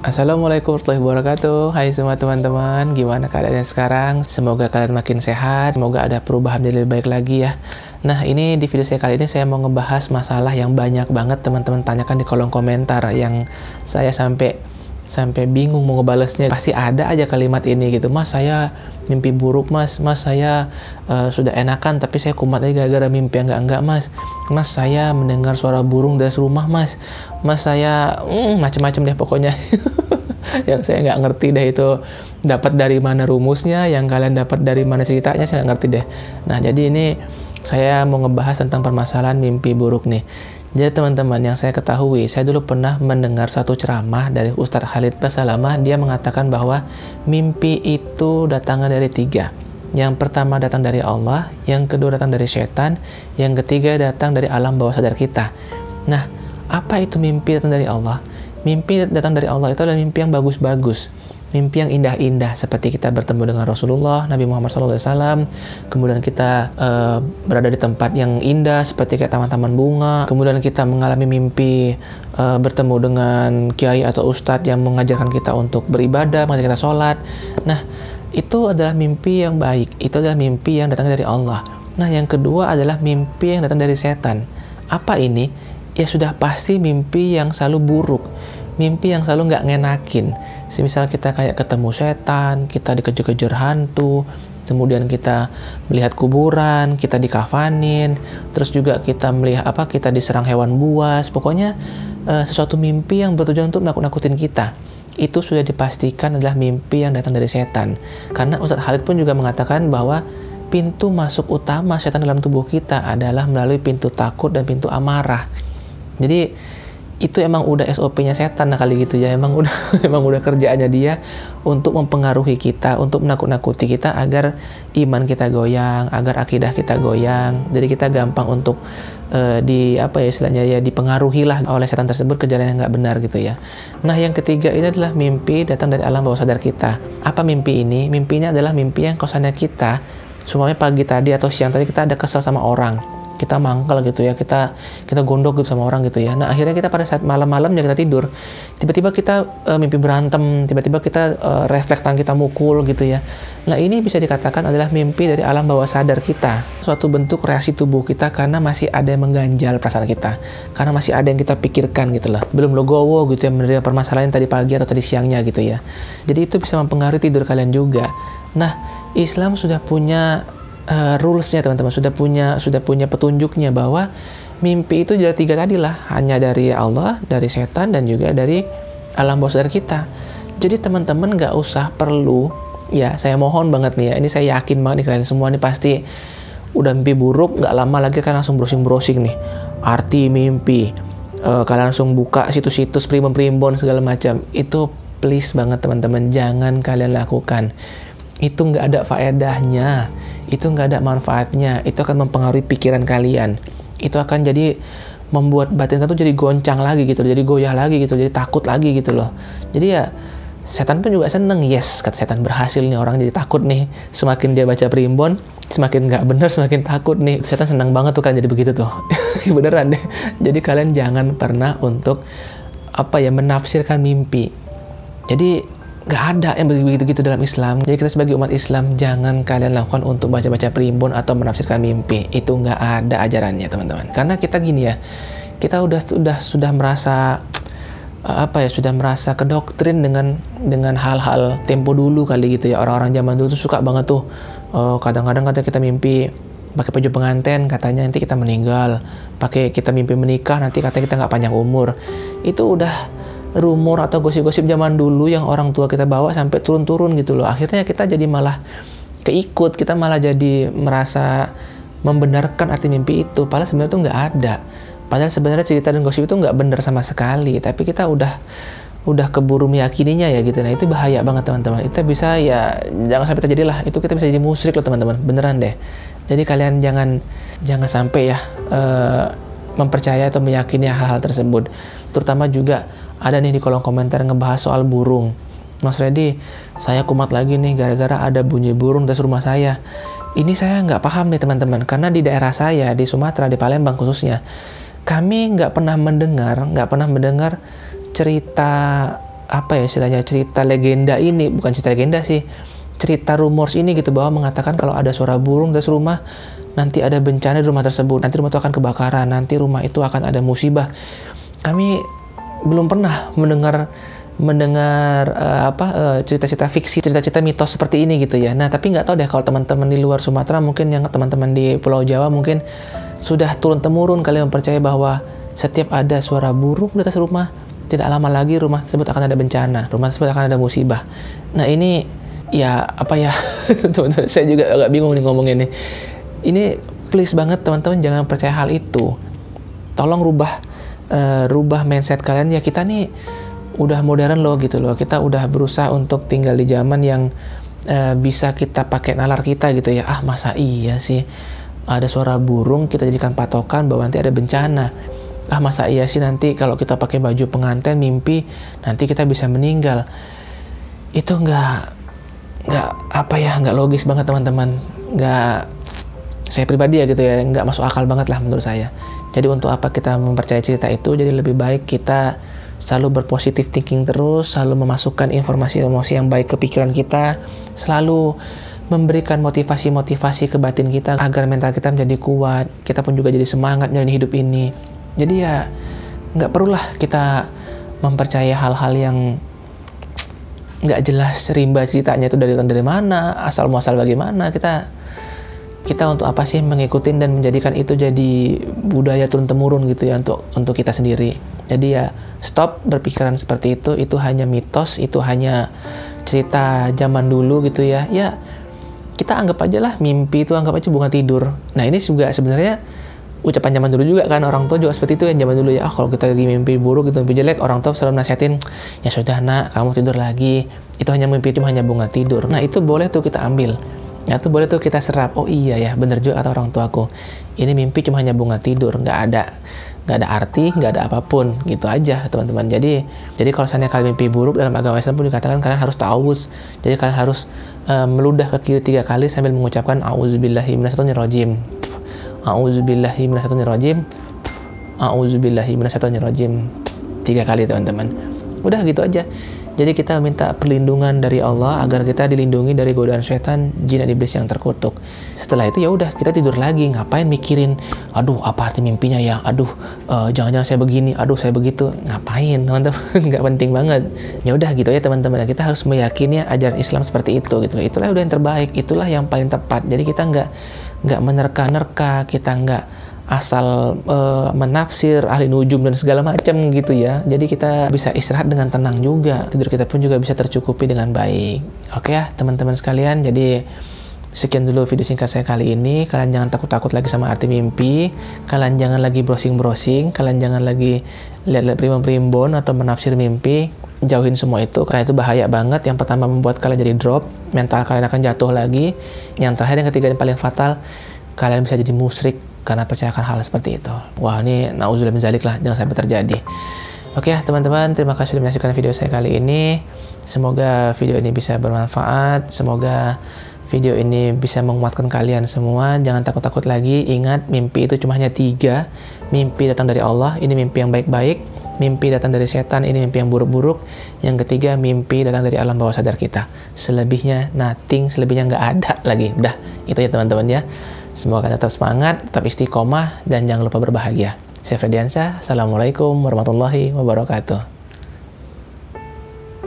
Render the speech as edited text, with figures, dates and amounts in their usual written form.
Assalamualaikum warahmatullahi wabarakatuh. Hai semua teman-teman, gimana keadaannya sekarang? Semoga kalian makin sehat, semoga ada perubahan jadi lebih baik lagi ya. Nah, ini di video saya kali ini saya mau ngebahas masalah yang banyak banget teman-teman tanyakan di kolom komentar, yang saya sampai bingung mau ngebalesnya. Pasti ada aja kalimat ini gitu, Mas saya mimpi buruk mas saya sudah enakan tapi saya kumat aja gara-gara mimpi yang enggak mas saya mendengar suara burung dari rumah mas saya macem-macem deh pokoknya. Yang saya nggak ngerti deh itu dapat dari mana rumusnya, yang kalian dapat dari mana ceritanya saya nggak ngerti deh. Nah, jadi ini saya mau ngebahas tentang permasalahan mimpi buruk nih. Jadi teman-teman, yang saya ketahui, saya dulu pernah mendengar satu ceramah dari Ustadz Khalid Basalamah. Dia mengatakan bahwa mimpi itu datangnya dari 3. Yang pertama datang dari Allah, yang kedua datang dari setan, yang ketiga datang dari alam bawah sadar kita. Nah, apa itu mimpi datang dari Allah? Mimpi datang dari Allah itu adalah mimpi yang bagus-bagus, mimpi yang indah-indah, seperti kita bertemu dengan Rasulullah, Nabi Muhammad SAW, kemudian kita berada di tempat yang indah, seperti kayak taman-taman bunga, kemudian kita mengalami mimpi bertemu dengan kiai atau ustadz yang mengajarkan kita untuk beribadah, mengajarkan kita sholat. Nah, itu adalah mimpi yang baik, itu adalah mimpi yang datang dari Allah. Nah, yang kedua adalah mimpi yang datang dari setan. Apa ini? Ya sudah pasti mimpi yang selalu buruk, mimpi yang selalu nggak ngenakin. Semisal kita kayak ketemu setan, kita dikejar-kejar hantu, kemudian kita melihat kuburan, kita dikafanin, terus juga kita melihat kita diserang hewan buas. Pokoknya sesuatu mimpi yang bertujuan untuk nakut-nakutin kita. Itu sudah dipastikan adalah mimpi yang datang dari setan. Karena Ustadz Khalid pun juga mengatakan bahwa pintu masuk utama setan dalam tubuh kita adalah melalui pintu takut dan pintu amarah. Jadi itu emang udah SOP-nya setan kali gitu ya, emang udah kerjaannya dia untuk mempengaruhi kita, untuk menakut-nakuti kita agar iman kita goyang, agar akidah kita goyang. Jadi kita gampang untuk dipengaruhi lah oleh setan tersebut ke jalan yang nggak benar gitu ya. Nah, yang ketiga ini adalah mimpi datang dari alam bawah sadar kita. Apa mimpi ini? Mimpinya adalah mimpi yang kosannya kita, semuanya pagi tadi atau siang tadi kita ada kesel sama orang, kita mangkal gitu ya, kita gondok gitu sama orang gitu ya. Nah, akhirnya kita pada saat malam-malamnya kita tidur, tiba-tiba kita mimpi berantem, tiba-tiba kita refleks tangan kita mukul gitu ya. Nah, ini bisa dikatakan adalah mimpi dari alam bawah sadar kita, suatu bentuk reaksi tubuh kita karena masih ada yang mengganjal perasaan kita, karena masih ada yang kita pikirkan gitu lah, belum legowo gitu ya menerima permasalahan tadi pagi atau tadi siangnya gitu ya. Jadi itu bisa mempengaruhi tidur kalian juga. Nah, Islam sudah punya rulesnya teman-teman, sudah punya petunjuknya bahwa mimpi itu jadi 3 tadi lah, hanya dari Allah, dari setan, dan juga dari alam bawah sadar kita. Jadi teman-teman nggak usah perlu ya, saya mohon banget nih ya, ini saya yakin banget nih kalian semua nih pasti udah mimpi buruk, nggak lama lagi kan langsung browsing nih arti mimpi, kalian langsung buka situs-situs primbon segala macam. Itu please banget teman-teman, jangan kalian lakukan. Itu nggak ada faedahnya, itu nggak ada manfaatnya, itu akan mempengaruhi pikiran kalian, itu akan jadi membuat batin kalian tuh jadi goncang lagi gitu, jadi goyah lagi gitu, jadi takut lagi gitu loh. Jadi ya setan pun juga seneng, yes kata setan, berhasil nih orang jadi takut nih, semakin dia baca primbon semakin nggak bener, semakin takut nih, setan seneng banget tuh kan jadi begitu tuh. Beneran deh. Jadi kalian jangan pernah untuk menafsirkan mimpi. Jadi nggak ada yang begitu-gitu dalam Islam. Jadi kita sebagai umat Islam jangan kalian lakukan untuk baca-baca primbon atau menafsirkan mimpi. Itu nggak ada ajarannya teman-teman. Karena kita gini ya, kita sudah merasa sudah merasa kedoktrin dengan hal-hal tempo dulu kali gitu ya. Orang-orang zaman dulu tuh suka banget tuh kadang-kadang kita mimpi pakai baju pengantin, katanya nanti kita meninggal. Pakai kita mimpi menikah, nanti katanya kita nggak panjang umur. Itu udah rumor atau gosip-gosip zaman dulu yang orang tua kita bawa sampai turun-turun gitu loh. Akhirnya kita jadi malah keikut, kita malah jadi merasa membenarkan arti mimpi itu, padahal sebenarnya itu nggak ada. Padahal sebenarnya cerita dan gosip itu nggak benar sama sekali, tapi kita udah keburu meyakininya ya gitu. Nah, itu bahaya banget teman-teman. Itu bisa ya, jangan sampai terjadi lah. Itu kita bisa jadi musyrik loh teman-teman, beneran deh. Jadi kalian jangan sampai ya mempercaya atau meyakini hal-hal tersebut. Terutama juga ada nih di kolom komentar ngebahas soal burung. Mas Freddy, saya kumat lagi nih gara-gara ada bunyi burung di rumah saya. Ini saya nggak paham nih teman-teman, karena di daerah saya, di Sumatera, di Palembang khususnya, kami nggak pernah mendengar cerita apa ya istilahnya, cerita legenda ini, bukan cerita legenda sih, cerita rumors ini gitu, bahwa mengatakan kalau ada suara burung dari rumah, nanti ada bencana di rumah tersebut, nanti rumah itu akan kebakaran, nanti rumah itu akan ada musibah. Kami belum pernah mendengar cerita-cerita fiksi, cerita-cerita mitos seperti ini gitu ya. Nah, tapi nggak tahu deh kalau teman-teman di luar Sumatera, mungkin yang teman-teman di Pulau Jawa mungkin sudah turun-temurun kalian mempercayai bahwa setiap ada suara burung di atas rumah, tidak lama lagi rumah tersebut akan ada bencana, rumah tersebut akan ada musibah. Nah, ini ya apa ya, teman-teman, saya juga agak bingung nih ngomongin ini. Ini please banget teman-teman jangan percaya hal itu. Tolong rubah mindset kalian ya. Kita nih udah modern loh gitu loh. Kita udah berusaha untuk tinggal di zaman yang bisa kita pakai nalar kita gitu ya. Masa iya sih ada suara burung kita jadikan patokan bahwa nanti ada bencana. Masa iya sih nanti kalau kita pakai baju pengantin mimpi nanti kita bisa meninggal. Itu nggak logis banget teman-teman. Saya pribadi ya gitu ya, nggak masuk akal banget lah menurut saya. Jadi untuk apa kita mempercayai cerita itu? Jadi lebih baik kita selalu berpositif thinking terus, selalu memasukkan informasi-informasi yang baik ke pikiran kita, selalu memberikan motivasi-motivasi ke batin kita agar mental kita menjadi kuat, kita pun juga jadi semangat menjalani hidup ini. Jadi ya nggak perlulah kita mempercayai hal-hal yang nggak jelas, rimba ceritanya itu dari mana, asal muasal bagaimana. Kita untuk apa sih mengikutin dan menjadikan itu jadi budaya turun-temurun gitu ya untuk kita sendiri. Jadi ya stop berpikiran seperti itu hanya mitos, itu hanya cerita zaman dulu gitu ya. Ya kita anggap aja lah mimpi itu, anggap aja bunga tidur. Nah ini juga sebenarnya ucapan zaman dulu juga kan, orang tua juga seperti itu yang zaman dulu ya. Kalau kita lagi mimpi buruk gitu, mimpi jelek, orang tua selalu nasihatin, ya sudah nak, kamu tidur lagi, itu hanya mimpi, cuma hanya bunga tidur. Nah itu boleh tuh kita ambil. Ya itu boleh tuh kita serap. Oh iya ya, bener juga kata orang tuaku. Ini mimpi cuma hanya bunga tidur, nggak ada arti, nggak ada apapun, gitu aja teman-teman. Jadi kalau misalnya kalian mimpi buruk, dalam agama Islam pun dikatakan kalian harus ta'awudz. Jadi kalian harus meludah ke kiri 3 kali sambil mengucapkan a'udzubillahi minasyaitonirrajim, a'udzubillahi minasyaitonirrajim, a'udzubillahi minasyaitonirrajim 3 kali teman-teman. Udah gitu aja. Jadi kita minta perlindungan dari Allah agar kita dilindungi dari godaan setan, jin dan iblis yang terkutuk. Setelah itu ya udah kita tidur lagi. Ngapain mikirin, aduh apa arti mimpinya ya, aduh jangan-jangan saya begini, aduh saya begitu. Ngapain teman-teman? Nggak penting banget. Ya udah gitu ya teman-teman. Kita harus meyakini ajaran Islam seperti itu gitu. Itulah udah yang terbaik, itulah yang paling tepat. Jadi kita nggak menerka-nerka, kita nggak asal menafsir ahli nujum dan segala macam gitu ya. Jadi kita bisa istirahat dengan tenang juga, tidur kita pun juga bisa tercukupi dengan baik. Oke ya teman-teman sekalian, jadi sekian dulu video singkat saya kali ini. Kalian jangan takut-takut lagi sama arti mimpi, kalian jangan lagi browsing-browsing, kalian jangan lagi lihat-lihat primbon atau menafsir mimpi. Jauhin semua itu karena itu bahaya banget. Yang pertama membuat kalian jadi drop, mental kalian akan jatuh lagi. Yang terakhir, yang ketiga, yang paling fatal, kalian bisa jadi musyrik karena percayakan hal seperti itu. Wah, ini nauzubillah min dzalik lah, jangan sampai terjadi. Oke ya teman-teman, terima kasih sudah menyaksikan video saya kali ini. Semoga video ini bisa bermanfaat, semoga video ini bisa menguatkan kalian semua. Jangan takut-takut lagi, ingat mimpi itu cuma hanya 3. Mimpi datang dari Allah, ini mimpi yang baik-baik. Mimpi datang dari setan, ini mimpi yang buruk-buruk. Yang ketiga, mimpi datang dari alam bawah sadar kita. Selebihnya nothing, selebihnya nggak ada lagi. Udah, itu ya teman-teman ya. Semoga kalian tetap semangat, tetap istiqomah, dan jangan lupa berbahagia. Saya Frediansyah, Assalamualaikum warahmatullahi wabarakatuh.